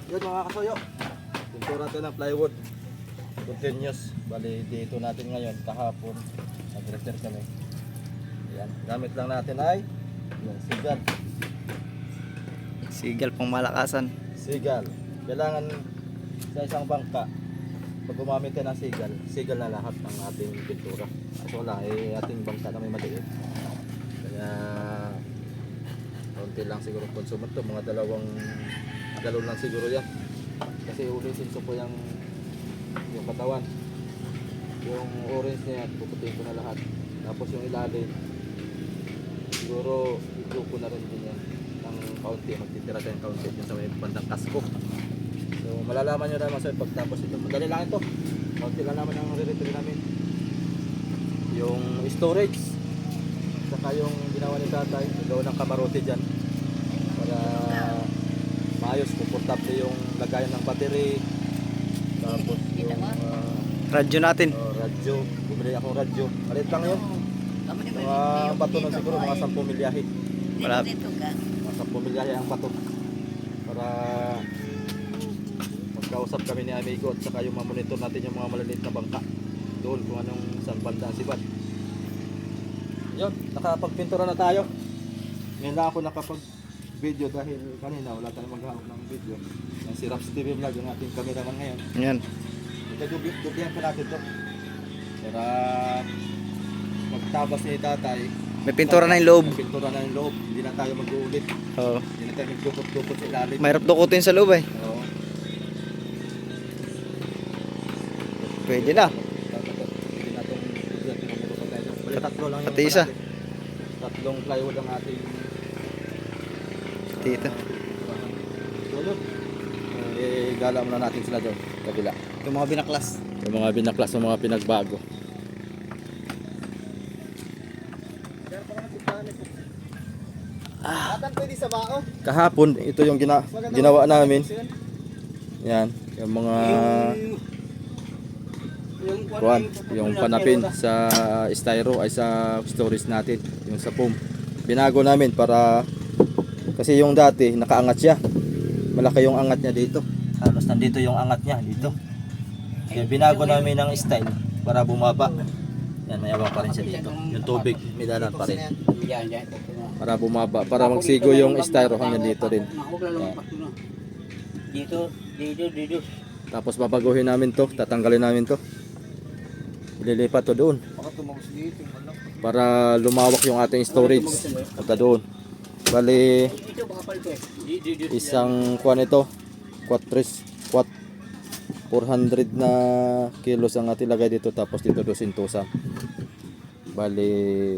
Yun mga kasuyo, pintura ito ng plywood. Continuous. Bali dito natin ngayon, kahapon nag-repair kami. Yan, gamit lang natin ay yung sigal. Sigal pang malakasan. Sigal. Kailangan sa isang bangka, pag gumamit ka ng sigal, sigal na lahat ng ating pintura. Kaso lang, ating bangka kami maliit. Kaya konti lang siguro konsumo to, mga 2 galon lang siguro yan. Kasi ulisin ko po yung katawan. Yung orange niya, puputin ko na lahat. Tapos yung ilalim, siguro ito ko na rin din yan ng kaunti, magtitira tayong kaunti dyan sa may bandang kasko. So malalaman nyo naman sa pagtapos ito. Madali lang ito, kaunti lang naman ang re-repair namin. Yung storage, saka yung ginawa ni tatay, gawa ng kamarote dyan para maayos, komportable yung lagayan ng battery. Tapos yung Radyo natin. radyo, bumili akong radyo, maliit lang yun, mga bato na siguro mga 10 milyahe. Malapit. Mga 10 milyahe ang bato para magkausap kami ni amigo at saka yung mamonitor natin yung mga maliliit na bangka doon kung anong saan banda ang sibat. Yun, nakapagpintura na tayo. Ngayon lang ako nakapag video dahil kanina wala tayong maghahawak ng video. Yan si Raps TV Vlog, yung ating cameraman ngayon. Yan. Dublihan pa natin to para magtabas ni tatay. May pintura na yung loob. May pintura na yung loob, hindi na tayo mag-uulit. Oo. Hindi na tayo magdukot-dukot sa ilalim. Mahirap dukutin sa loob eh. Oo. Pwede na. Hindi na itong tinumuro pa tayo. Bali, 3 lang yung Pati isa. 3 plywood ang ating Dito. tulog. Gala muna natin sila doon, kabila. Yung mga binaklas. Yung mga binaklas, yung mga pinagbago. Kahapon, ito yung ginawa namin. Yan, yung mga yung panapin sa styro ay sa storage natin, yung sa foam. Binago namin para kasi yung dati nakaangat siya. Malaki yung angat niya dito. Tapos nandito yung angat niya dito. Kaya binago namin ng style para bumaba. Yan, mayabang pa rin siya dito. Yung tubig, may dalan pa rin. Para bumaba, para magsigo yung styro hanggang dito rin. Yan. Dito. Tapos babaguhin namin to, tatanggalin namin to. Ililipat to doon. Para lumawak yung ating storage. At doon. Bali, isang kuwan ito, 400 na kilos ang ating lagay dito, tapos dito 200. Bali,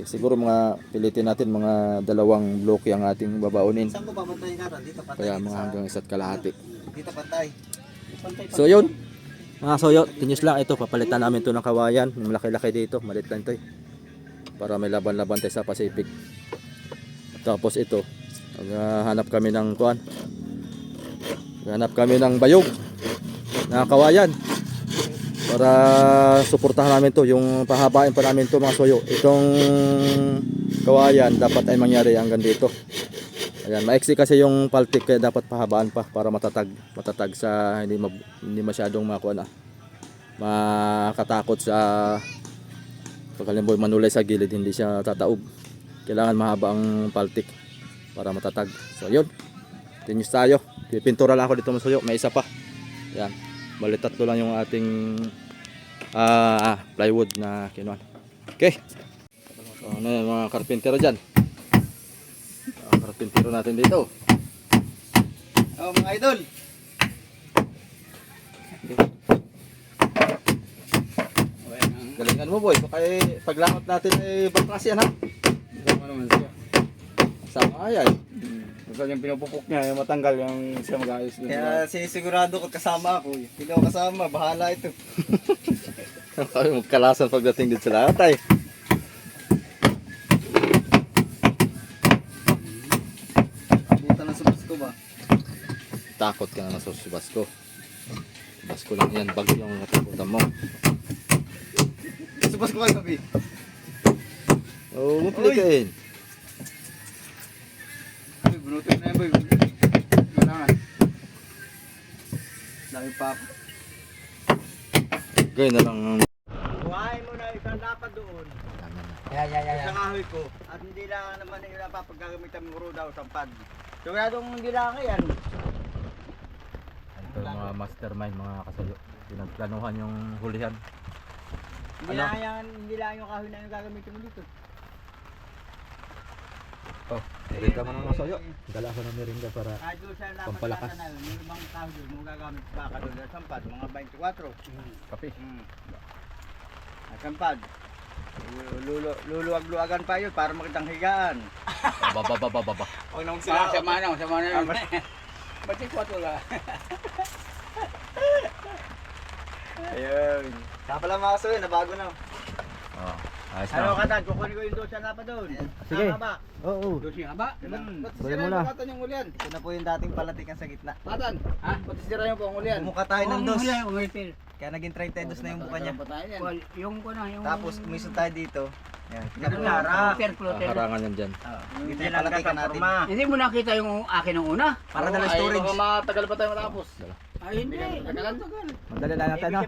siguro mga pilitin natin mga 2 bloke ang ating babaunin. Saan ko papuntahin ka? Dito patay. Kaya mga hanggang 1.5. Dito patay. So yun, mga soyo, tinyos lang ito, papalitan namin to ng kawayan. Yung malaki-laki dito, malit lang ito eh. Para may laban-laban tayo sa Pacific. Tapos ito, hanap kami ng kuan. Hanap kami ng bayog na kawayan para suportahan namin to, yung pahabain pa namin to mga soyo. Itong kawayan dapat ay mangyari hanggang dito. Ayan, maiksi kasi yung paltik kaya dapat pahabaan pa para matatag sa hindi masyadong makuha na makatakot sa pagkalimboy manulay sa gilid, hindi siya tataob. Kailangan mahaba ang paltik para matatag. So yun, tinyos tayo. Pipintura lang ako dito mga soyo, may isa pa. Yan, bali 3 lang yung ating plywood na kinuha. Okay, so ano yan mga karpintero dyan. Karpintero natin dito. Oh mga idol. Galingan mo boy, baka paglangot natin ay bangkas yan ha. Ano naman siya? Sama ayan. Basta yung pinupupok niya, yung matanggal yung siya mag-ayos. Kaya sinisigurado ko kasama ako. Hindi ako kasama, bahala ito. Kami magkalasan pagdating dito sa lahat ay. Buta ng subas ko ba? Takot ka na sa Basko. Basko lang yan, bago yung natakutan mo. Subas ko kayo gabi. Oo, mapilikain. Bunutin na yan boy. Wala nga. Malaki pa. Gawin na lang. Buhayin mo na isang dapat doon. Isang ahoy ko. At hindi lang naman nila papagagamitan mo daw sampad. Siguradong hindi lang yan. Ito yung mga mastermind, mga kasayo. Pinagplanuhan yung hulihan. Hindi lang yung kahoy na yung gagamitin mo dito. Oh, merinda mo ng kasayo. Dala ko ng merinda para Kahit doon sa pampalakas. napagkasa na yun, yung ibang kahoy doon, mo gagamit pa ka doon sa sampad, mga 24. kape. Sampad. Luluwag-luwagan pa yun para makitang higaan. Baba. Huwag nang sila. Sama na yun. Ba't yung 4 lang? Ayun. Kapala mga kasoy, nabago na. Oh, ayos Ano na. katan, kukunin ko yung dosa na pa doon. Sige. Tama ba? Oo. Dosing haba? Balik mo na. Katan yung ulian. Ito na po yung dating palatikan sa gitna. Patan? Ha? Pati sira yung pang ulian. Bumuka tayo ng dos. Umipil. Kaya naging 32 na yung buka niya. Well, yung ko na, yung... Tapos kumisod tayo dito. Yan. Plotter. Harangan yan dyan. Dito yung palatikan natin. Hindi mo nakita yung akin ng una? Para dala storage. Baka matagal pa tayo matapos. Ay, hindi. Tagalan. Madali lang natin, no?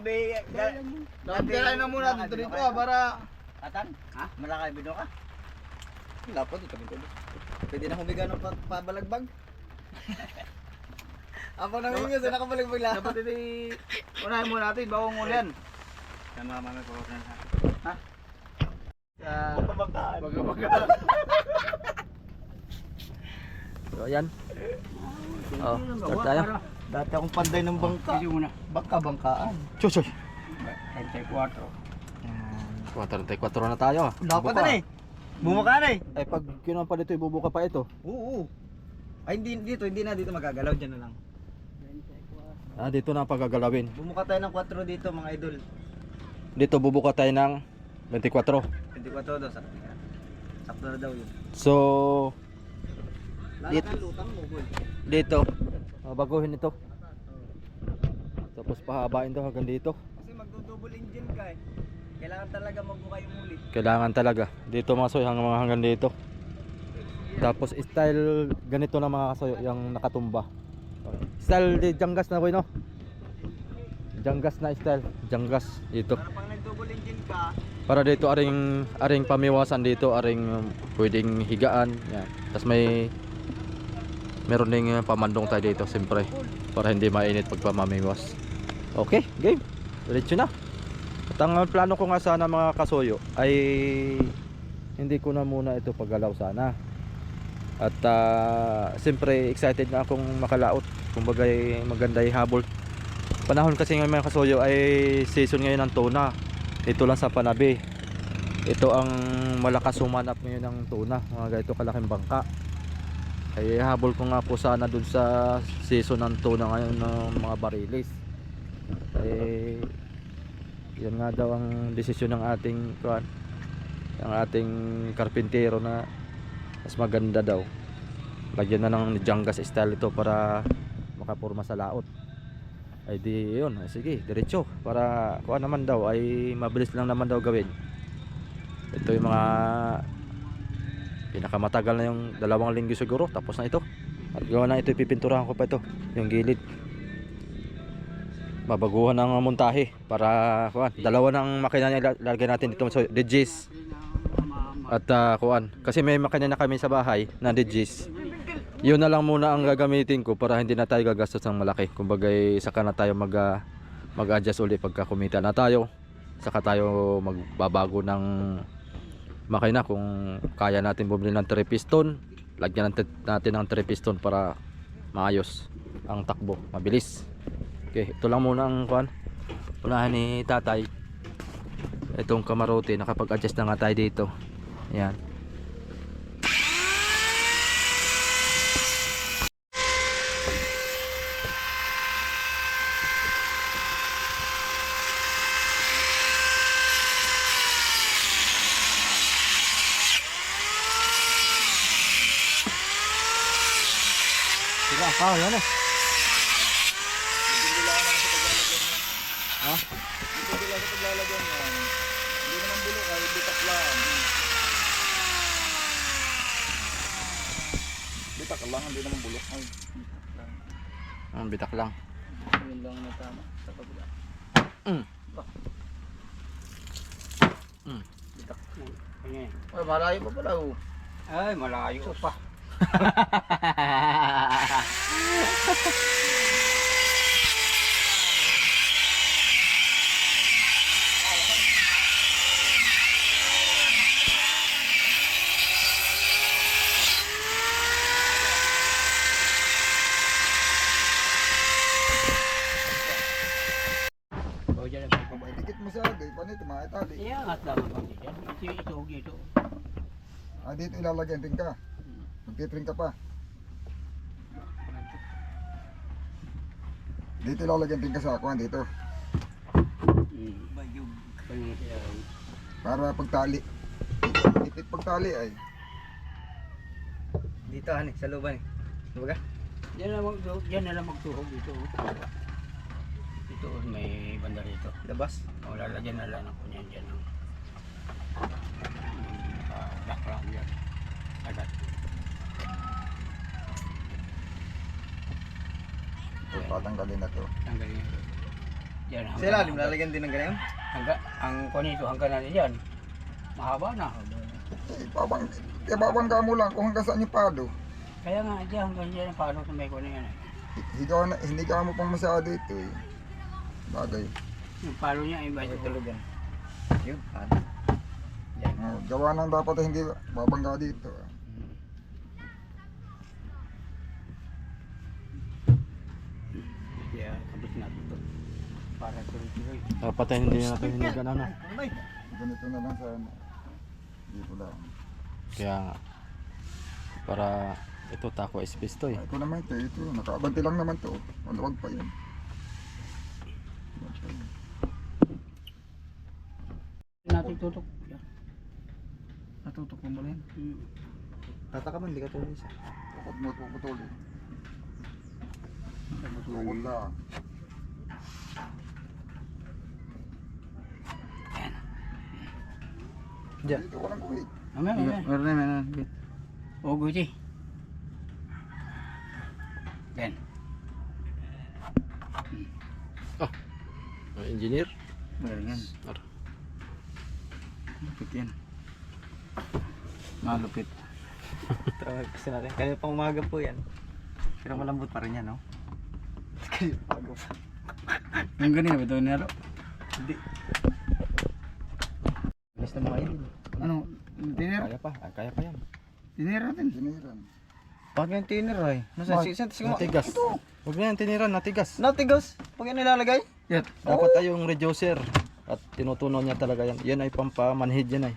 Dati na muna dito para... Katan? Ha? Malakay, bino ka? Wala po, dito kami tuloy. Pwede na humiga ng pabalagbag. Ako namingin sa nakabalagbag lang. Dapat hindi... Unahin mo natin, bawang ulian. Sama mami po na sa... Ha? Sa... Pabangkaan. Baga. So, ayan. Oh, start tayo. Dati akong panday ng bangka. Hindi mo na. Bangka-bangkaan. Chuchoy. 34. 34 na tayo. Dapat na eh. Bumuka na eh. Eh, pag kinuha pa dito, ibubuka pa ito. Oo. Ay hindi na dito magagalaw, dyan na lang. Ah, dito na pagagalawin. Bumuka tayo ng 4 dito mga idol. Dito bubuka tayo ng 24. 24 daw, sakto na daw yun. So, Lalaki ang lutang mo, boy. dito, baguhin ito. Tapos pahabain to hanggang dito. Kasi magdo-double engine ka eh. Kailangan talaga magbuka yung muli. Kailangan talaga. Dito mga soy, hanggang dito. Tapos style ganito na mga kasoy, yung nakatumba. Style di janggas na boy, no? Janggas na style. Janggas dito. Para pang nag-double engine ka, Para dito aring pamiwasan dito, aring pwedeng higaan. Yan. Tapos meron ding pamandong tayo dito, siyempre. Para hindi mainit pag pamamiwas. Okay, game. Diretso na. At ang plano ko nga sana mga kasoyo ay hindi ko na muna ito paggalaw sana. At siyempre excited na akong makalaot. Kumbaga maganda yung habol. Panahon kasi ngayon mga kasoyo ay season ngayon ng tuna. Ito lang sa Panabi. Ito ang malakas sumanap ngayon ng tuna. Mga ganito kalaking bangka. Ay habol ko nga po sana dun sa season ng tuna ngayon ng mga barilis. Ay yan nga daw ang desisyon ng ating karpintero na mas maganda daw. Lagyan na ng janggas style ito para makapurma sa laot. Ay di yun, ay, sige, diretso para kuan naman daw ay mabilis lang naman daw gawin. Ito yung mga pinakamatagal na yung 2 linggo siguro, tapos na ito. At gawa na ito, ipipinturahan ko pa ito, yung gilid. Babaguhan ng montahe para kuan. 2 ng makina niya lalagyan natin dito, so DJs. At kuan, kasi may makina na kami sa bahay na DJs. Yun na lang muna ang gagamitin ko para hindi na tayo gagastos ng malaki. Kumbaga saka na tayo mag-adjust ulit pagka kumita na tayo. Saka tayo magbabago ng makina kung kaya natin bumili ng 3 piston. Lagyan natin ng 3 piston para maayos ang takbo, mabilis. Okay, ito lang muna ang kuan. Unahan ni tatay. Itong kamarote, nakapag-adjust na nga tayo dito. Ayan. Diba, yan eh. Dito bila sa paglalagyan yan. Hindi naman bulok ay bitak lang. Bitak lang, hindi naman bulok. Ay, Bitak lang. Yun lang na tama sa kabila. Bitak. Ayan. Ay, malayo pa pala oh. Ay, malayo pa. Oh, dyan ang Abay, dikit mo sa agay. Paano ito mga itali? Iya, angat lang ang dyan. Ito. Ah, dito ilalagyan din ka. Magtitring ka pa. Dito ilalagyan din ka sa akuan dito. Bayog. Para pagtali. Itit pagtali ay. Dito ani, sa luban eh. Diba? Diyan na lang magtuhog dito. Ito may banda rito. Labas. O lalagyan na lang ako niyan dyan. Background yan. Agad. Ito, patanggalin na to. Tanggalin nyo. Diyan. Sa ilalim, lalagyan din ng ganyan. Ang kunito hanggang na diyan. Mahaba na. Ibabangga mo lang kung hanggang saan yung palo. Kaya nga diyan hanggang diyan paano sa may kuno yan. Higa mo pang masyado ito eh. Bagay. Yung palo niya ay ba ito? Tulugan. Yun, ano? Diyan. Oh, gawa nang dapat hindi babangga dito. Kaya kabit natin ito. Para tuloy-tuloy. Dapat ay hindi natin hinigan ano. Ganito na lang sana. Dito lang. Kaya nga. Para ito tako space to eh. Ito naman ito. Nakabanti lang naman to. Maluwag pa yun. Natin tutok. Yan. Natutok mo muna yan. Tataka man, di ka tuloy isa. Huwag mo puputulin. Huwag lang. Diyan. Dito walang kuwit. Meron na. O, guti. Yan. Engineer. Meron yan. Malupit yan. Malupit. Tawag kasi natin. Kaya pang umaga po yan. Pero malambot pa rin yan, no? Kaya umaga pa. Yung ganyan ba ito nero? Hindi. Alis na mga yun. Ano? Tinira? Kaya pa yan. Tinira natin. Siniran. Bakit yung tiner ay? Nasa sigma? Natigas. Huwag na yan tiniran, natigas. Natigas? Pag yan nilalagay? Yan. Dapat ay yung reducer. At tinutunaw niya talaga yan. Yan ay pampamanhid yan ay.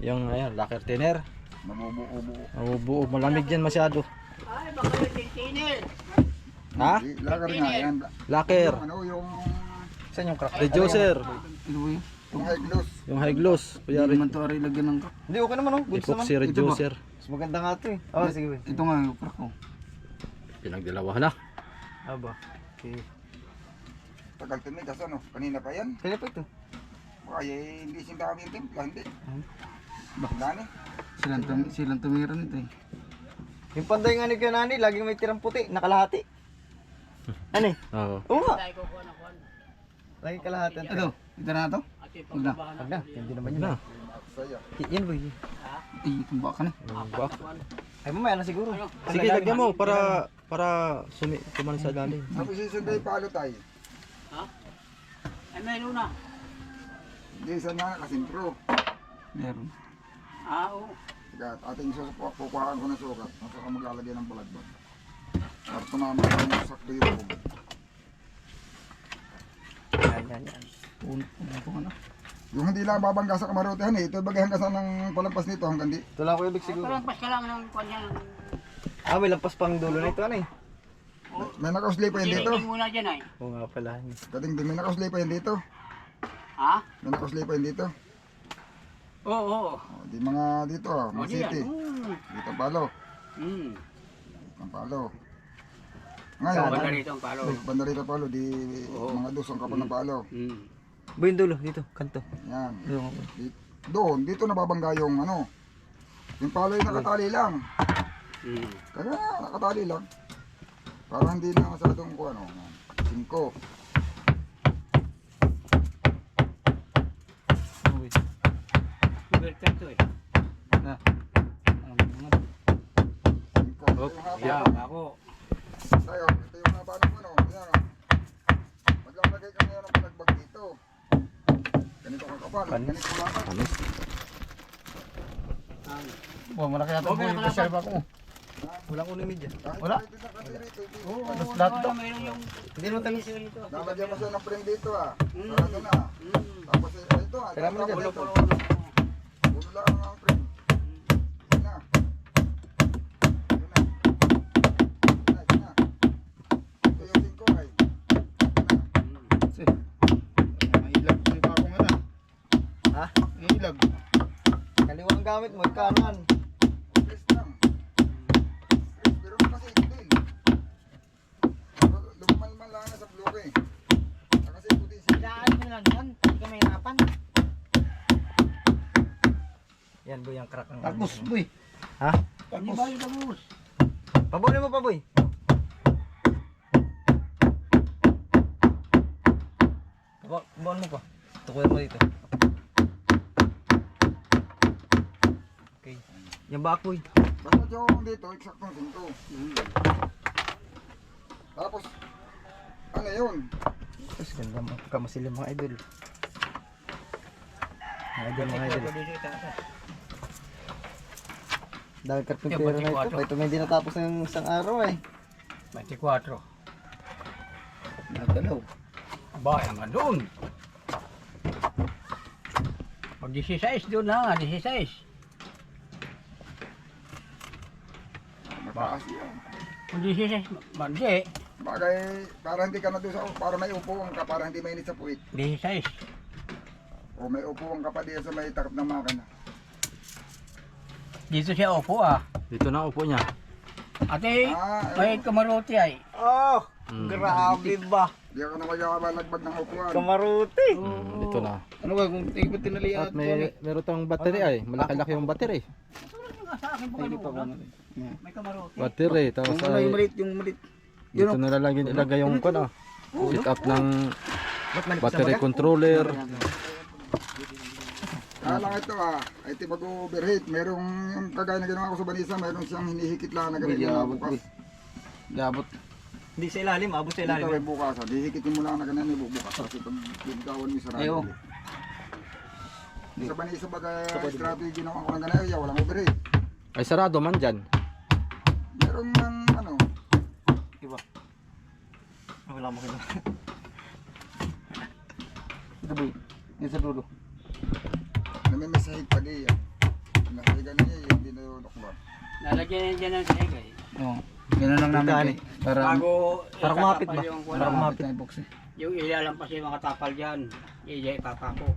Yung ayan, lacquer thinner. Mabubuo-buo. Mabubuo, malamig yan masyado. Ay, baka yung tinir. Ha? Lakar nga yan. Lacquer. Ano yung Saan yung crack? Reducer. Ano ba yun? high gloss. Yung high gloss. Kuya, Hindi naman ito ari lagyan ng crack. Hindi, okay naman, oh. Goods naman. epoxy reducer. Mas maganda nga ito eh. Oh, sige ba. Ito nga yung crack ko. Pinagdalawahan na. Aba. Okay. Tagal tumigas ano. Kanina pa yan. Kaya pa ito. Kaya hindi sinta kami yung timpla. Hindi. Dani. Silang tumira nito eh. Yung panday nga ni Kanani, laging may tirang puti, nakalahati. Ano eh? Oo. Oo nga. Lagi kalahati. Ito, ito na ito. Huwag na. Wag na, hindi naman yun. Na. Saya. Yan ba yun? Ay, tumba ka na. Bak. Ay, mamaya na siguro. Sige, lagyan mo para tumalan sa ilalim. Sabi sisunday palo tayo. Ay, meron na. Hindi isa na kasimpro. Meron. Oo. Kaya ating kukuhaan ko ng sukat. Saka maglalagay ng balagbag. Para tumama yung sakto yung bug. Yan. Puno ko na. Yung hindi lang babangga sa kamarotehan eh. Ito bagay hanggang saan ng palagpas nito hanggang di. Ito lang ko ibig siguro. Parang pas ka lang ng kanya. Ah, may lampas pang dulo na ito, ano eh? May nakausli pa yan dito. Hindi muna dyan ay. Oo nga pala. Kating din may nakausli pa yan dito. Ha? May nakausli pa yan dito. Oo. O, di mga dito ah. Mga city. Dito ang palo. Ang palo. Ngayon, Banda rito ang palo. banda rito palo. Di mga dusong kapal ng palo. Ba yung dulo, dito, kanto. Yan. Yung, Doon, dito nababangga yung ano. Yung palo yung nakatali lang. Kaya nakatali lang. Para hindi na masyadong kung ano. 5. Berkat to eh. Na. Ang mga 5. Ito Op, yung haba. yeah, ako. Tayo, ito yung haba ng ano. Yan o. Maglalagay ka ngayon ng palagbag dito. Ganito kakapal. Ganito lang. Panis. Oh, malaki natin po yung reserve ako. Walang ulo media. Wala. Oo, Halos oo, lahat wala, to. mayroon yung... Hindi mo tamis. Dito. Lalagyan mo siya ng frame dito ah. Mm. Sarado na. Mm. Tapos ito ah. Kailangan mo tapos dyan. ito. Ulo. Ulo lang ang frame. Yun na. Yun na. Yun na. Ito yung 5 ay. May ilag pa yung bakong ano. Ha? May ilag. Kaliwang gamit mo, kanan. Press lang. Press, pero kasi ito din. Lumalman lang na sa bloke eh. Kasi ito din siya. Kailangan mo lang yan. Hindi ka mahirapan. Yan boy, ang crack ng Tapos, boy. Ha? Hindi ba yung tabus? Pabunin mo pa boy. Pabunin mo pa. Tukuyan mo dito. Okay. Yan ba boy? Basta yung dito, eksaktong 5. Tapos, ano yun? Tapos ganda mo. Kamasilim mga idol. Mga idol, mga idol. Dahil karpintero na ito. Ito may hindi natapos ng isang araw eh. 24. Nagdalaw. Ba, nga doon. Pag 16 doon na nga, 16. Mataas yan. Kung 16, mandi. Bagay, para hindi ka na doon sa, para may upuan ka, para hindi mainit sa puwit. 16. O may upuan ka pa diyan sa may takip ng makina. Dito siya upo ah. Dito na upo niya. Ate, Ah, may kamaruti ay. Oh! Mm. Grabe ba? Di ako na magkakabalagbag ng upuan. Kamaruti! Dito na. Ano ba kung ikot tinalian? At meron tong battery ay. Malaki-laki yung battery. Sulat nyo nga sa akin po kayo. May kamaruti. Battery. Tapos Yung ay, malit, yung malit. dito na lang ilagay yung kon ah. Set up ng Ba't manipis battery controller. Kaya lang ito ah, ay ito mag-overheat. Merong yung kagaya na ginawa ko sa Banisa, meron siyang hinihikit lang na ganito na bukas. Labot. Hindi sa ilalim, abot sa Dito ilalim. ay bukas, hihikitin mo lang na ganyan bubukas. Kasi pag binitawan mo yung sarado. Ayo. Sa Banisa baga strategy ginawa ko ng ganyan, ay walang overheat. Ay sarado man dyan. Meron ng ano, Diba? Wala mo kina. Ito boy. Yung sa dulo. namimesahig pa di yan. Nahigan niya yung dinudokban. Nalagyan yan dyan ng segay. Oo. Ganun lang namin Dali. kay. Para Bago Para kumapit itatapal ba? yung para wala. kumapit na yung box eh. Yung ilalampas yung mga tapal dyan. Iya, ipapako.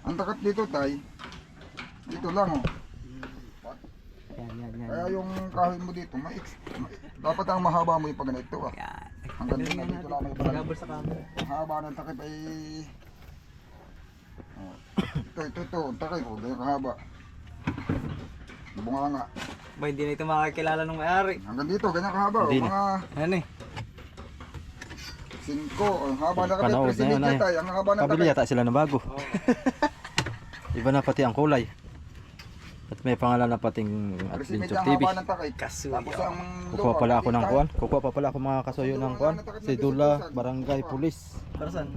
Ang takap dito tay, dito lang oh. Yan. Kaya yung kahoy mo dito, dapat ang mahaba mo yung pag ganito ah. Yan. Hanggang dito lang may balag. Gabol sa camera. Ang haba ng takip ay... Oh. Ito, ang takip oh, ganyan kahaba. Bunga nga. Ba, hindi na ito makakilala ng may-ari. Hanggang dito, ganyan kahaba oh. Hindi na. Mga Ano eh? 5, ang haba na kapit. Panood na yun ay. Tay, ang haba ng Kabili takip. yata sila na bago. Iba na pati ang kulay. At may pangalan na pating Presimid Adventure ang TV. haba ng takip. Kasuyo. Tapos ang Kukuha pala ako ng kuwan. Kukuha pa pala ako mga kasuyo ng kuwan. Sidula, Barangay, Pulis. Para saan?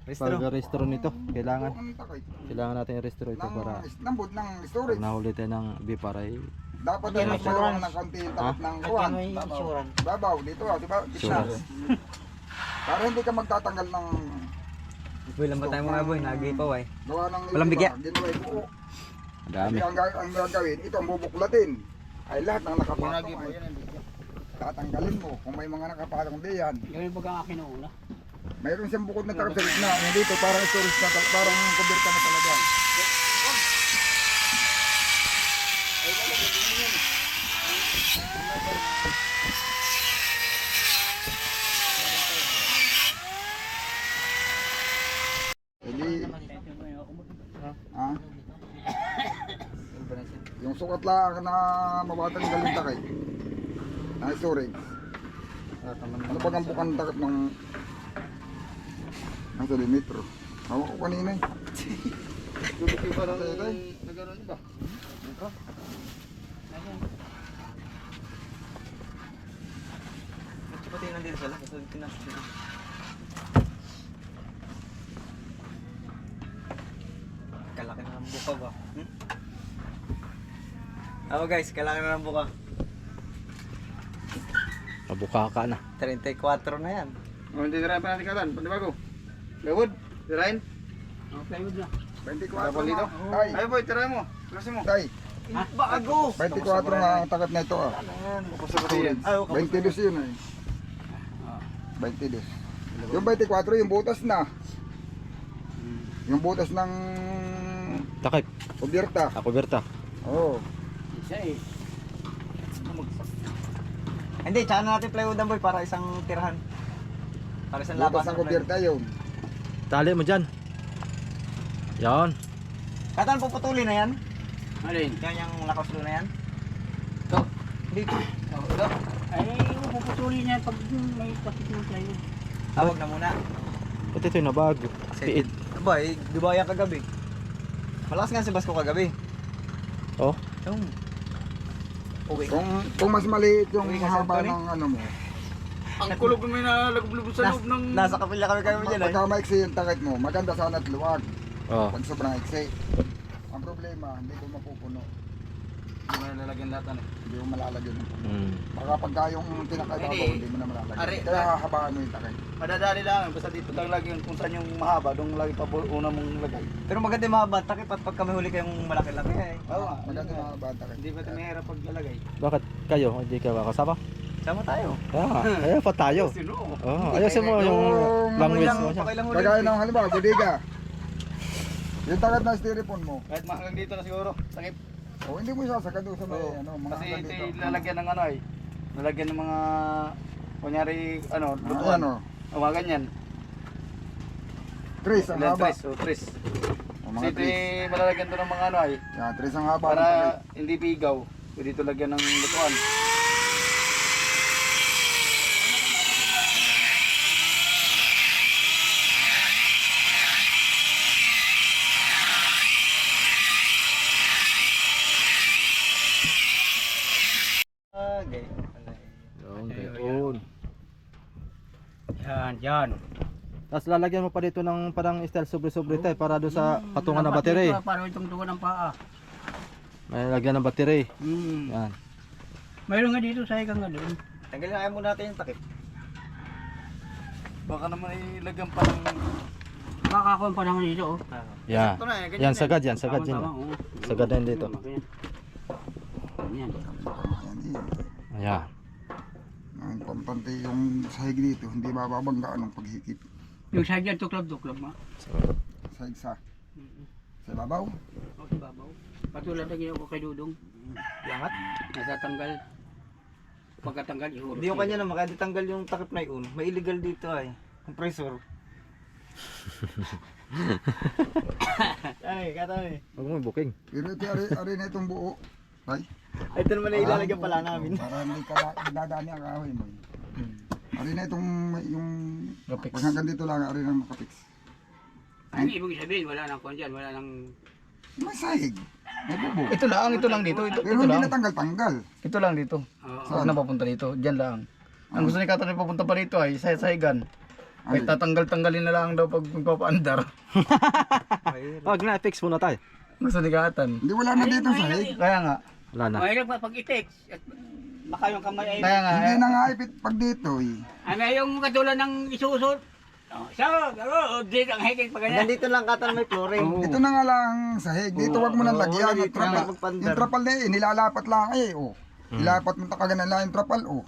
Restro. Pag-restro nito. Kailangan. Ang takip. Kailangan natin i-restro ito para Nambod ng pag storage. nahuli tayo ng bipa ay Dapat Hindi ay may magkaroon insurance. ng konti yung Ha? takip ng kuwan. may insurance. Babaw, dito ah, diba? Gitna. insurance. Para hindi ka magtatanggal ng Boy, lambat tayo mga boy. Nagipaw eh. gawa ng Walang bigya. Ginawa yung buo. Dami. Ang gagawin, ito ang bubuklatin. Ay lahat ng nakapatong ay tatanggalin mo. Kung may mga nakapatong diyan. Yung yung bagang akin una. Mayroon siyang bukod na takip sa gitna. Yung dito parang storage na, parang kuberta na talaga. Hindi, ha? Yung sukat lang na mabatang galing takay. Na storage. Ano pag ang bukang takip ng nasa limitro? Hawak ko kanina eh. Duduki pa lang nagano'n ba? Pati nandito sila, kasi tinasok. Kalaki na ng buka ba? Ako guys, kalaki na ng buka. Mabuka ka na. 34 na yan. O, hindi tirahin pa natin katan. Panibago. Gawod. Tirahin. Oh, plywood na. 24 Tapos dito. nga. Tay, Ay boy, tirahin mo. Klasin mo. tay. Bago! 24 nga ang takip na ito ah. Kapos sa pati yan. Ay, 22 yun eh. 22. Yung 24 yung butas na. Yung butas ng Takip. kubyerta. Ako Berta. Oo. Isa eh. Hindi, tsaka na natin plywood boy para isang tirahan. Para isang Butas labasan ng kubyerta yun. Tali mo dyan. Yan. Katan, puputulin na yan? Alin? Yan yung nakaslo na yan? Ito. Dito. Ito. Ay, puputulin niya pag may takip ng plywood. Tawag na muna. Ito ito yung nabago. Piit. Aba, di ba yan kagabi? Malakas nga si Basko kagabi. Oh. Yung. Uwi. Kung mas maliit yung Uwi ka, haba Santoni? ng ano mo. Ang kulog may nalagublubo sa loob ng... Nasa kapila kami dyan eh. Pagka maiksi yung takip mo, maganda sana at luwag. Oh. Pag sobrang iksi. Ang problema, hindi ko mapupuno. Hindi mo nalalagyan lahat ano. Hindi ko malalagyan. Hmm. Baka pagka yung pinakaibabaw, Hindi. hindi mo na malalagyan. Ari, Kaya hahabaan mo yung takip. Madadali lang. Basta dito lang lagi yun. Kung saan yung mahaba, doon lagi pa una mong lagay. Pero maganda yung mga takip at pagka may huli kayong malaki-laki eh. Oo nga. Maganda yung haba ang takip. Hindi ba ito mahirap paglalagay? Bakit kayo? Hindi ka kasama? Sama tayo. Ayan pa tayo. Sino? Oh, ayusin mo yung language mo siya. Pakailang huli. Kagaya ng halimbawa, budiga. Yung takip na styrofoam mo. Kahit mga hanggang dito na siguro. Takip. O hindi mo isasakad doon sa may Oo. ano, mga Kasi hanggang ito dito. yung lalagyan ng ano ay. Lalagyan ng mga... Kunyari, ano, lutuan. Ano? O mga ganyan. Tres ang Ilan? haba. Tres. O, tres. O Kasi mga ito tres. yung malalagyan to ng mga ano ay. Yan, tres ang haba ng Para takip. hindi pigaw. Pwede ito lagyan ng lutuan. Okay. Yun. Yan, yan. Tapos lalagyan mo pa dito ng parang style sobre-sobre tayo para doon sa patungan ng battery. Para itong tungan ng paa. May lagyan ng battery. Hmm. Yan. Mayroon nga dito sa ikan nga doon. Tanggalin na muna natin yung takip. Baka naman ilagyan pa ng... Makakakuha pa naman dito oh. Yan. Ito na eh. Yan sagad yan, sagad yan. Tama, oo. Sagad yan dito. Yan. Yan, Ayan. ang pampante yung sahig dito, hindi mababanggaan ng paghikip. Yung side yan, tuklab-tuklab ma. Sahig sa babaw. O, sa babaw. Patulad na ginawa ko kay Dudong. Langat. Natatanggal. Pagkatanggal, ihurot. Hindi yung kanya naman, kaya ditanggal yung takip na yun. May illegal dito ay. Compressor. Ay, kata eh. Huwag mo booking. Pero ito, ari na itong buo. Ay, Ito naman na ilalagyan pala namin. para hindi ka dadani ang kahoy mo. Ari na itong yung Kapix. pag hanggang dito lang, ari na makapix. Ang ibig sabihin, wala nang kwan dyan, wala nang... May sahig. May bubo. Ito lang dito. Pero hindi na tanggal-tanggal. Ito lang dito. Oo. Huwag na papunta dito. Diyan lang. Ang gusto ni Katan ay papunta pa dito ay sahigan. Ay tatanggal-tanggalin na lang daw pag magpapaandar. Wag na, fix muna tayo. Gusto ni Katan. Hindi, wala na dito sahig. Kaya nga. Wala na. Mahirap pa pag i-text. At baka yung kamay ay... Kaya nga. Hindi na nga ipit pag dito eh. Ano yung katulad ng isusot? Oh, siya, dito ang higit pa ganyan. Nandito lang kata na may flooring. Dito na nga lang sahig. Dito wag mo nang lagyan. dito Yung trapal, na magpandar. yung trapal na eh, nilalapat lang eh. Oh. Ilapat mo kaganan lang yung trapal. Oh.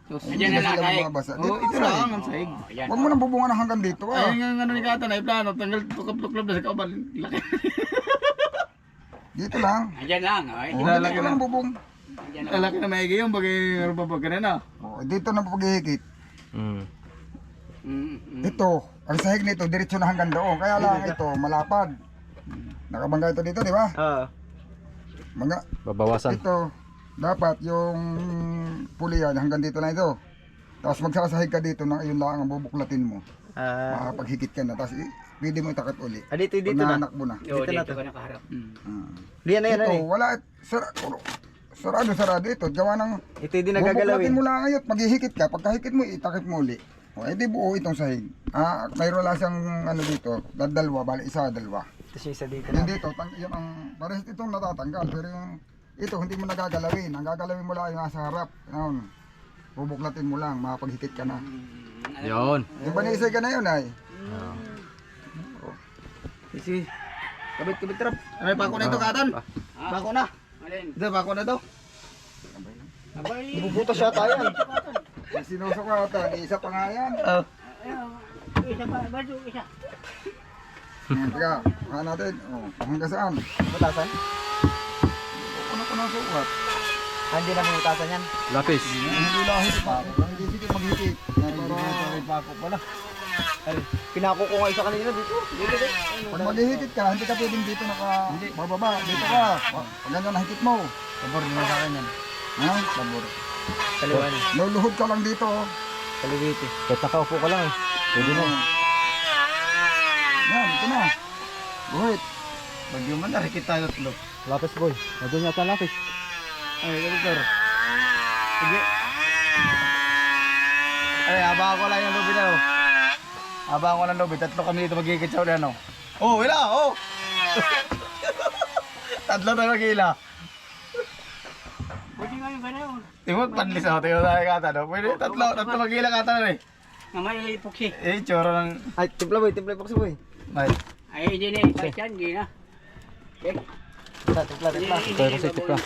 Nandiyan na lang sila higit. mababasa. Oh, Dito ito na lang sahig. ang sahig. Oh, yan. Wag mo nang bubungan ng hanggang dito ah. Ayun nga ano ni Katan ay plano. Tanggal tukap-tuklap na sa kaubal. Laki. Dito lang. Nandiyan lang. Ay, Oh, Ilalagay dito na. lang bubong. nandiyan lang. Lalaki na maigi yung bagay rubabag ka na. Oh, dito na paghihikit. Mm. Ito, ang sahig nito diretso na hanggang doon. Kaya lang ito malapad. Nakabangga ito dito, di ba? Ah. Mga Babawasan. ito dapat yung pulian hanggang dito na ito. Tapos magsasahig ka dito na yun lang ang bubuklatin mo. Ah, Makapaghigit ka na. Tapos pwede mo itakip uli. dito Pag na. nahanap mo na. Oo, Dito na dito to. ka nakaharap. Yan na yan. Ito, wala. Sarado ito. Gawa ng Ito din nagagalawin. bubuklatin mo lang ngayon. Maghihikit ka. Pagkahikit mo, itakip mo uli. O, edi buo itong sahig. Mayroon lang siyang ano dito. Dalawa, bali isa, dalawa. Ito siya isa dito Yung na. dito, yun ang, parehas itong natatanggal. Pero yung, ito, hindi mo nagagalawin. Ang gagalawin mo lang yung nasa harap. Yun. Bubuklatin mo lang, makapaghikit ka na. Yun. Yung banisay ka na yun ay. Sige. Kabit trap. May pako na ito, Katan. Pako na. Alin? Ito, pako na to. Abay. Bubutas siya tayo. Yung sinusukatan, isa pa nga yan. Isa pa, baso, isa. Teka, maka natin. Hanggang saan? Butasan? Ano ko na sukat? Hindi na butasan yan. Lapis. Hindi lahit pa. Hindi sige maghikit. Para Pako pala. Ay, pinako ko nga isa kanina dito. Dito. pag maghihikit ka, hindi ka pwedeng dito bababa. Dito ka. Pag ganyan nahikit mo. Sabor din sa akin yan. Ha? Sabor. Kaliwan. Luluhod ka lang dito. Kaliwiti. Kahit nakaupo ka lang eh. Pwede na. Yan, ito na. Buhit. Bagyo man, narikit tayo tatlo. Lapis boy. Nandun yata ang lapis. Ay, doktor. Sige. Ay, habang ako lang yung lobby na, oh. Habang ako lang lobby, tatlo kami dito magigit sa ulan, oh. Oh, wala, oh! Tatlo tayo magila. Pwede nga yung gano'n. Tingog, panlis ako, tingog tayo kata, no? Pwede, tatlo magila kata na, eh. Nga may epoxy. Eh, tsura ng... Ay, timpla boy, boy. Ay, Ay, hindi na. Kahit yan, hindi na. Check. timpla. Pero kasi tipla.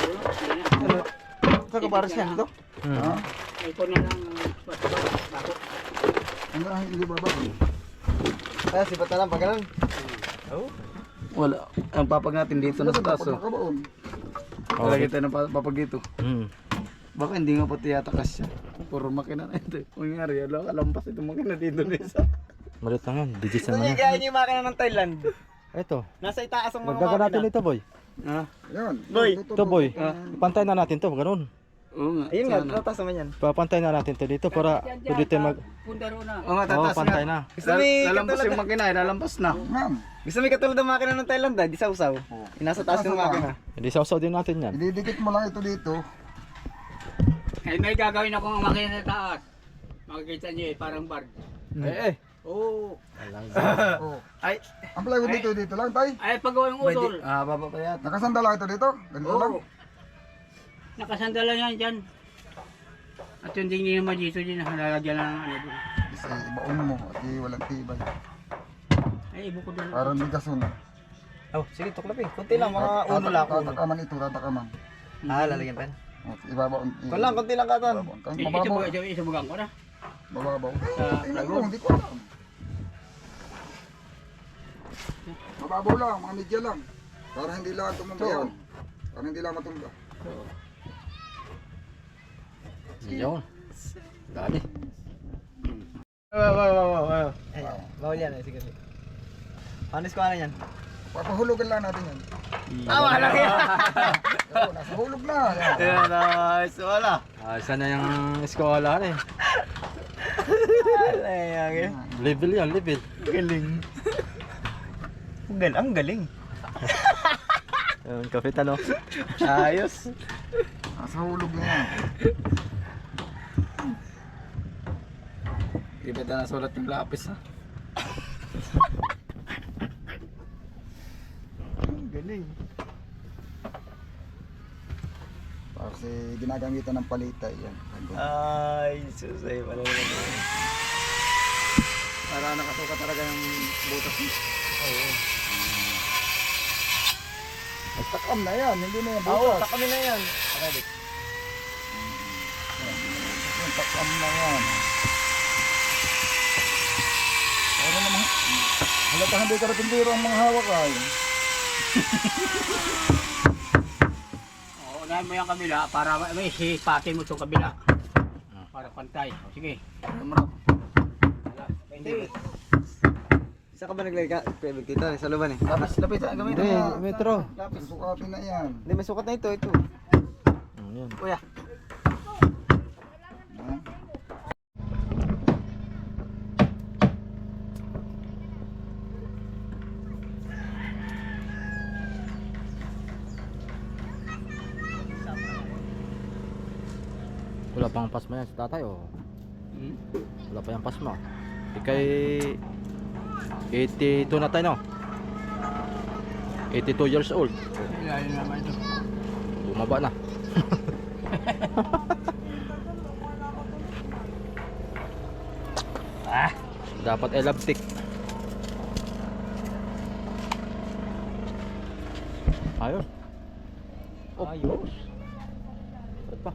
Ito ka para siya, dito? Ha? Ito na lang. Bako. Hanggang hindi baba. Ay, sipat na lang, pag ganun. Oh. Wala. Ang papag natin dito na sa taas, oh. Pagkakabaon. Wala kita ng papag dito. Hmm. Baka hindi nga pati yata kasya. Puro makina na ito. Kung nga rin, kalampas itong makina dito na isa. Malit lang yan. Digits naman yan. kaya yung makina ng Thailand. Ito. Nasa itaas ang mga Magdaga natin ito boy. Ha? Yan. Boy. Ito boy. Pantay na natin to. Ganun. Oo nga. Ayun nga, tatas naman yan. Papantay na natin to dito para pwede tayo mag... Pundaro na. Oo nga, Oo, tatas pantay nga. na. Gusto may Lalampas katulad yung makina, lalampas na. Ma'am, Gusto may katulad ng makina ng Thailand di sausaw. Nasa taas ng makina. Hindi sausaw din natin yan. ididikit mo lang ito dito. Ay, may gagawin akong makina sa taas. Makikita niyo eh, parang bar. Eh, Oo. Oh. Ay. Ang plywood dito lang, tay. Ay, paggawa ng utol. Baba pa yata. Nakasandal lang ito dito. Ganito lang. Oo. Nakasandala yan dyan. At yung hindi naman dito din, nakalagyan lang ng ano doon. Kasi ibaon mo at walang tibay. Ay, ibo ko doon. Parang ligason. Oh, sige tuklapin. Kunti lang, mga uno lang. Tatakaman ito, tatakaman. Lalagyan pa. O, ibabaon. Konti lang katan. Mababaw. Isubugan ko na. Mababaw. Sa Tingnan ko, hindi ko alam. Mababaw lang, mga media lang. Para hindi lang tumumba yan. Para hindi lang matumba. Yun. Dali. Bawal yan eh, sige. Anis ko ano yan? Papahulugan lang natin yan. Tama lang yan. Oo, nasa hulog na. Yan. Ayan, nice. Wala. Isa na yung eskwala na eh. Level yan, level. Galing. Ang galing. Yung kapitano. Ayos. Nasa hulog na yan. Di ba na nasulat yung lapis, ha? Galing. Kasi ginagamitan ng palitay yan. Ay, susay pala naman. Para nakasuka talaga ng butas mo. Takam na yan, hindi na yan Oo, butas. takami na yan. Yung takam na yan. Pero naman, halata hindi karapintero ang mga hawak ay. Oo, unahin mo yung kabila para may sipatin mo itong kabila. Para pantay. O, sige. Isa ka ba naglagay ka? Pwede dito, sa luban eh. Lapis ang gamitin Hindi, mo. metro. Sukatin na yan. Hindi, may sukat na ito. Yun. Kuya. Wala pang pasma yan sa tatay, oh. Hmm? Wala pa yung pasma. Ikay 82 na tayo, no? 82 years old. Ilalim naman ito. Bumaba na. Dapat elaptik. Ayun. Oh. Ayos. Sarap pa.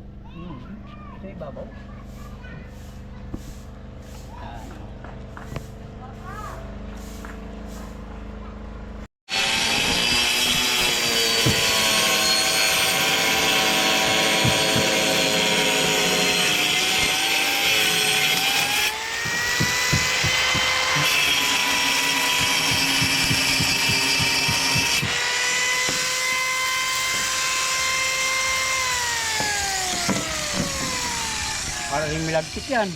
Ito ibabaw. Para rin milagkit yan.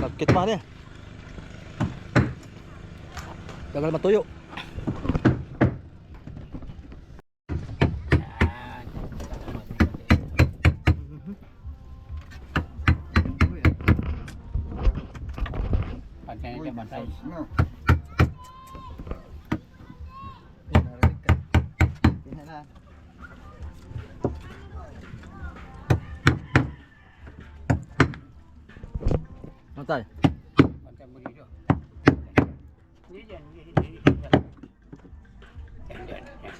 Nagkit pa rin. Tagal matuyo. Pantay na pantay. No. Narinig ka. Tingnan. Ano tayo? Pantay mo dito. Hindi dyan. Hindi dyan. Yan, yan, yan.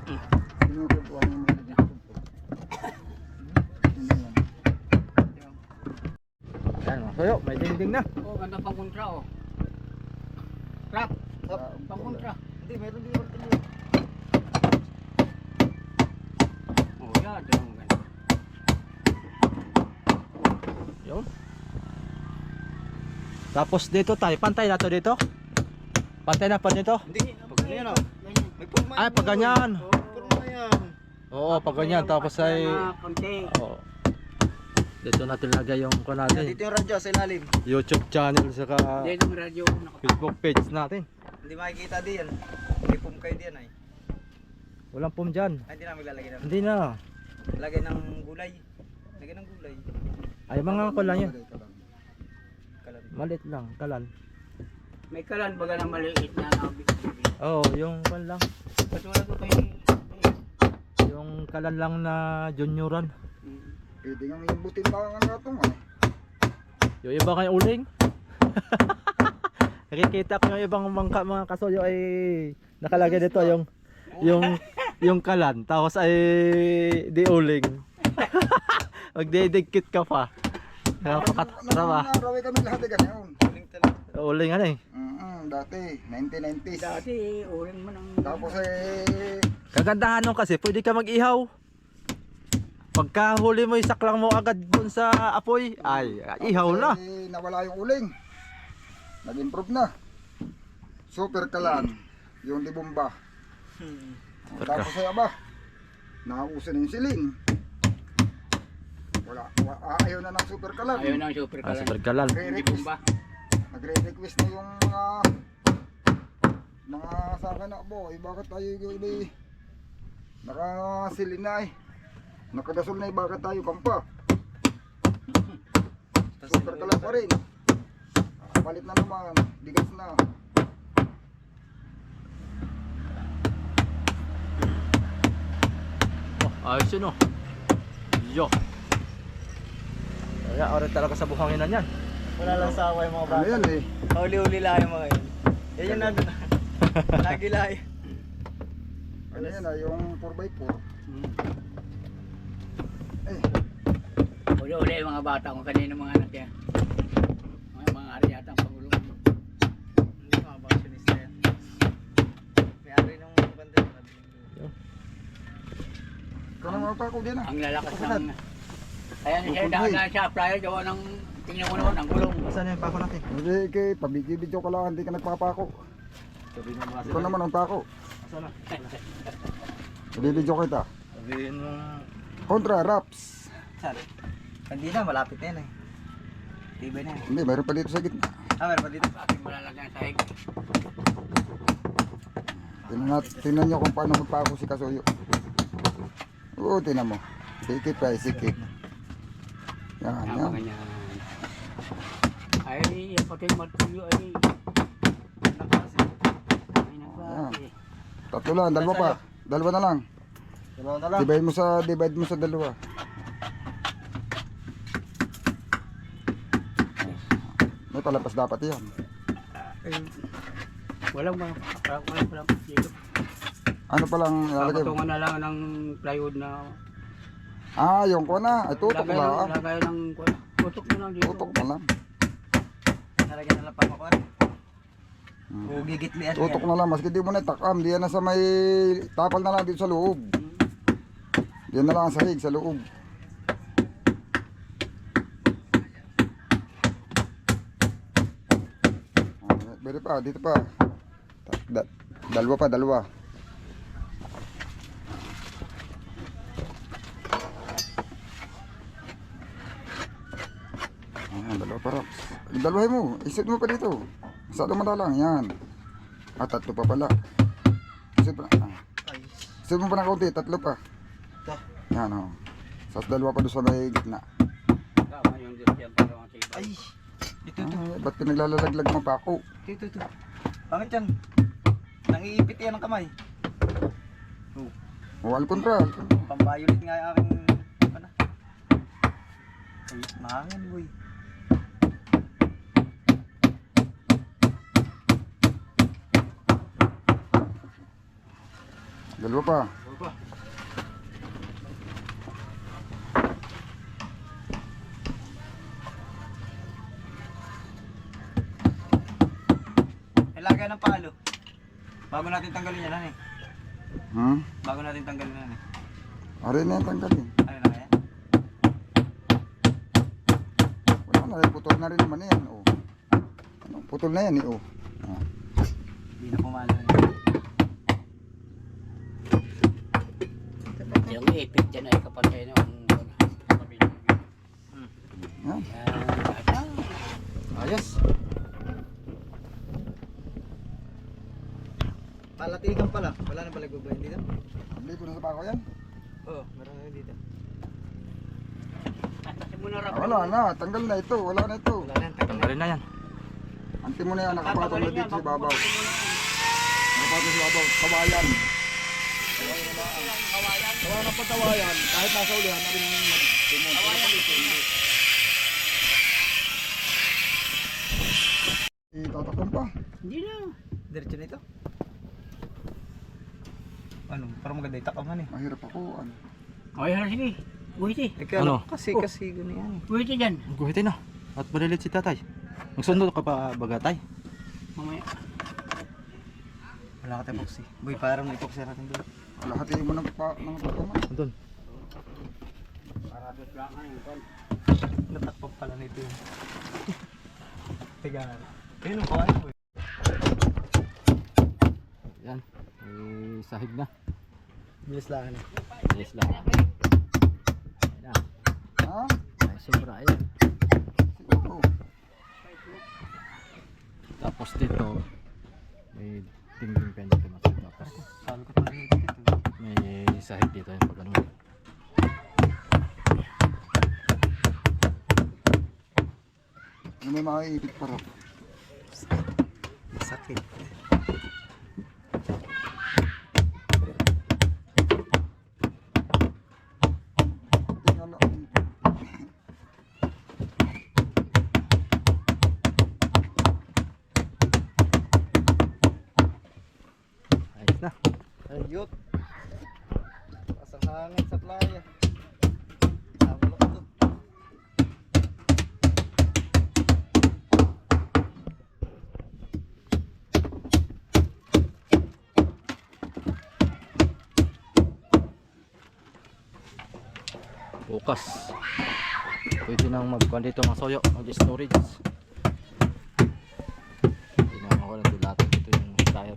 Kinukuha mo muna dyan. Yun na yan. Ayan, mga soyo. May dingding na. Oh, ganda pang kontra oh. Rap, pang kontra. Hindi, meron din yung martilyo. Oh, yan. Ang ganda. Yun. Tapos dito tayo. Pantay na to dito. Pantay na pa dito. Hindi, pag ano yan ah. May purma. Ay, pag ganyan. Purma yan. Oo, pag ganyan. Tapos ay... Konti. Oo. Dito natin lagay yung ko natin. Dito yung radyo sa ilalim. YouTube channel saka Dito yung radyo. Facebook page natin. Hindi makikita diyan. May pum kayo diyan ay. Walang pum dyan. Ay, hindi na maglalagay na. Hindi na. Lagay ng gulay. Lagay ng gulay. Ay, mga ko lang yan. Kalan. Malit lang. Kalan. May kalan baga na maliit na nabig. Oo, yung kan lang. Katulad ko kayo. Yung kalan lang na junioran. Pwede nga yung butin ba ang gatong ah. Yung iba kay uling. Nakikita ko yung ibang mga kasoyo ay nakalagay dito yung kalan. Tapos ay di uling. Magdidikit ka pa. Napakatraba. Narawi kami lahat eh ganyan. Uling talaga. Uling ano eh. Dati, 1990s. Dati, uring mo ng... Tapos eh, Kagandahan nung kasi pwede ka mag-ihaw. Pagka huli mo isaklang mo agad dun sa apoy, ay ihaw na. eh, nawala yung uling. Nag-improve na. Super kalan. Yung libumba. Tapos ay aba, nakauso na yung siling. Ayaw na ng super kalan. Ayaw ng super kalan. Super kalan. Hindi bomba. Nagre-request na yung mga sa akin na, boy, bakit tayo yung nakasilin na eh. Nakadasol na eh, bakit tayo kampa? Super kalan pa rin. Palit na naman, bigas na. Oh, ayos yun oh. Yo. Kaya oras talaga sa buhanginan yan. Wala lang sawa yung mga Ano bata. yan eh? Huli-huli lang yung mga yun. Yan yung nandun. Lagi lang. Ano yan ah, yung 4x4. Eh, Uli-uli yung mga bata kung kanino mga anak yan. Mga ari yata ang pangulo. Hindi mga baksyonista yan. May-ari ng banda. kanang mga tako din ah. Ang lalakas ng... Ayan siya, daan siya, flyer, gawa ng, tingnan mo naman, ang gulong. Saan yung pako natin? Hindi kay pabidyo ka lang, hindi ka nagpapako. Ikaw naman ang pako. Saan na? Bibidyo kita. Sabihin mo. Kontra, Raps. Saan? Hindi na, malapit na yan eh. Tibay na yan. Hindi, mayroon pa dito sa gitna. Meron pa dito. Ating malalagyan sa hig. Tingnan nyo kung paano magpako si Kasuyo. Oo, tingnan mo. Sikip pa, sikip. Yan, Tama yan. ganyan. Ay, pati martilyo ay. Naklase. Ay, naklase. Tatlo lang, dalawa pa. Dalawa na lang. Dalawa na lang. Divide mo sa dalawa. May palapas dapat yan. Ay, walang dito. Ano pa lang ilalagay mo? Patungan na lang ng plywood na Ah, yung ko na. Ay, tutok lagay, lang. lagay ng tutok na lang dito. Tutok na lang. Nalagyan na lang pako ko. O gigitlian Tutok na lang. Maski di mo na itakam. Diyan na sa may tapal na lang dito sa loob. Diyan na lang sa hig, sa loob. Beri pa, dito pa. Dalawa pa, dalawa. Ayan, dalawa pa Raps. Dalawahin mo, isip mo pa dito. Masyado madalang, yan. Ah, tatlo pa pala. Isip pa, isip mo pa ng kaunti, tatlo pa. Ito. Yan o. Sas dalawa pa doon sa may gitna. Tama yung dyan para makita. Ay! Ito. Ay, ba't pinaglalalaglag mo pa ako? Ito. Pangit yan. Nangiipit yan ang kamay. O, alkontra. Pambayulit nga yung aking... Ano? Ay, mahangin boy. Dalawa pa. Ilagay ng palo. Bago natin tanggalin yan, ano eh. Hmm? Bago natin tanggalin yan eh. Ari na yan, tanggalin. Ano na kaya? Wala na, putol na rin naman yan. O. Ano, putol na yan eh. O. Ah. Hindi na pumalo yan. Yung ipit dyan ay kapatay na ang kabila. Yan. Ayos. Palatigan pala. Wala na pala gubay dito. Pabli ko na sa pako yan. Oo, meron na dito. Atasin mo na Ah, rap. wala na, tanggal na ito. Wala na ito. Wala na, tanggalin na yan. Anti mo na yan, nakapatong na dito sa babaw. Nakapatong sa babaw. Kawayan. Wala na patawayan. Kahit nasa ulihan, narin yung itatakpan pa. Hindi na. Diretso nito. Ano, parang maganda itakaman eh. Mahirap ako. Ano? Okay, hala sige. Buhiti. Ano? Kasi gano'n yan eh. Buhiti dyan. Guhitin na. At malilit si tatay. Magsundo ka pa bagatay. Mamaya. Wala ka tayo boxy. Boy, parang may boxy natin doon. Lahatiin mo ng pagkaman. Doon. Para doon lang ngayon. Natakpag pala nito yun. Tiga nga. Ayun ang kawain boy. Yan. Sahig na. Bilis lang. Yes lang. Ayan na. Ha? Ay, sobra. Ayan. Siguro. Tapos dito, may tingling pen dito. Tapos Sabi ko pala dito. may sahig dito. Yung pag ano. Ano may makaipit pa rin. Sakit. Tingnan lang. Ayos na. Ayot. Pasang hangin sa playa. Nabulok ko to. bukas pwede nang magkuhan dito mga soyo, mag storage. Hindi na ako ng dilato dito yung tire.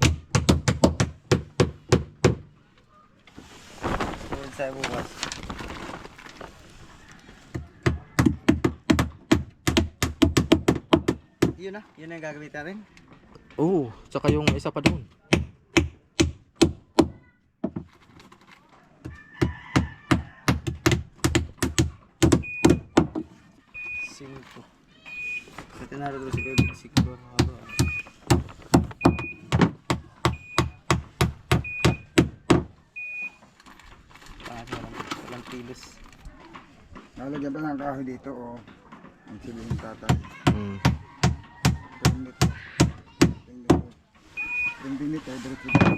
Doon sa bukas. Yun na, yun ang gagawin natin. Oo, tsaka yung isa pa doon. Cinco. Ito na rin si Kevin Siguro. Walang kilos. Nalagyan pa ng kahoy dito o ang silihin tatay. Hmm. Tingin nito. Tingin nito. Tingin nito. Diretso ba?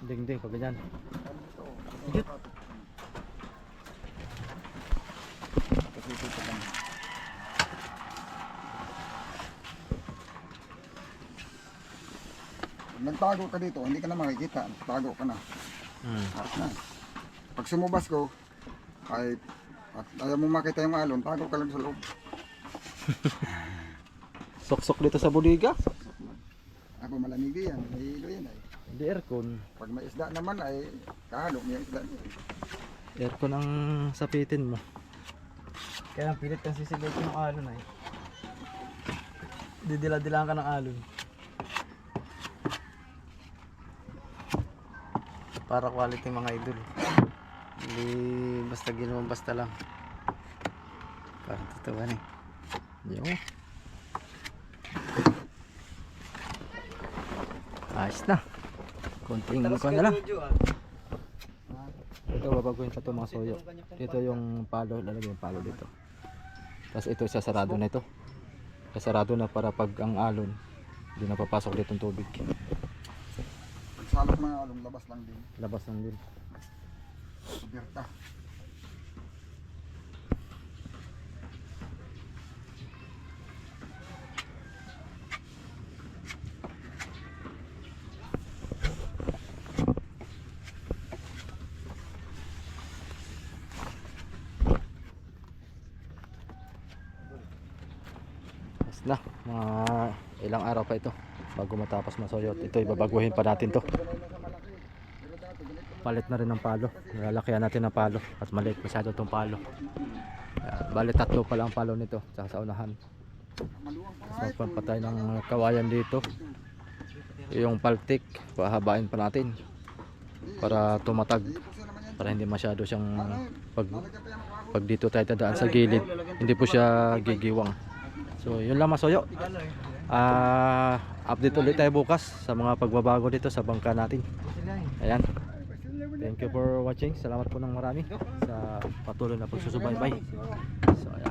Ding pag ganyan. Kasi dito lang. Pag nagtago ka dito, hindi ka na makikita. Tago ka na. Tapos na. Pag sumubas ko, ay at ayaw mo makita yung alon, tago ka lang sa loob. Sok-sok dito sa bodega. Ako malamig yan, may hilo yan ay. Hindi aircon. Pag may isda naman ay kahalo mo yung isda niya. Aircon ang sapitin mo. Kaya ang pilit kang sisilip ng alon ay. Didila-dilaan ka ng alon. Para quality mga idol. Hindi basta ginawa basta lang. Para totoo eh. Yung. Ayos na. Konting ko na lang. Ito babaguhin pa ito mga soyo. Dito yung palo, lalagay yung palo dito. Tapos ito sasarado na ito. Sasarado na para pag ang alon, hindi na papasok dito ng tubig. Pag salok mga alon, labas lang din. Labas lang din. Birta. Tapos na, mga ilang araw pa ito bago matapos masoyot. Ito ibabaguhin pa natin to. Palit na rin ng palo. Lalakyan natin ng palo at maliit masyado itong palo. Bali 3 pala ang palo nito tsaka sa unahan. Tapos magpapatay ng kawayan dito. Yung paltik pahabain pa natin para tumatag, para hindi masyado siyang pag dito tayo tadaan sa gilid, hindi po siya gigiwang. So yun lang masoyo. Update ulit tayo bukas sa mga pagbabago dito sa bangka natin. Ayan. Thank you for watching. Salamat po ng marami sa patuloy na pagsusubaybay. So ayan.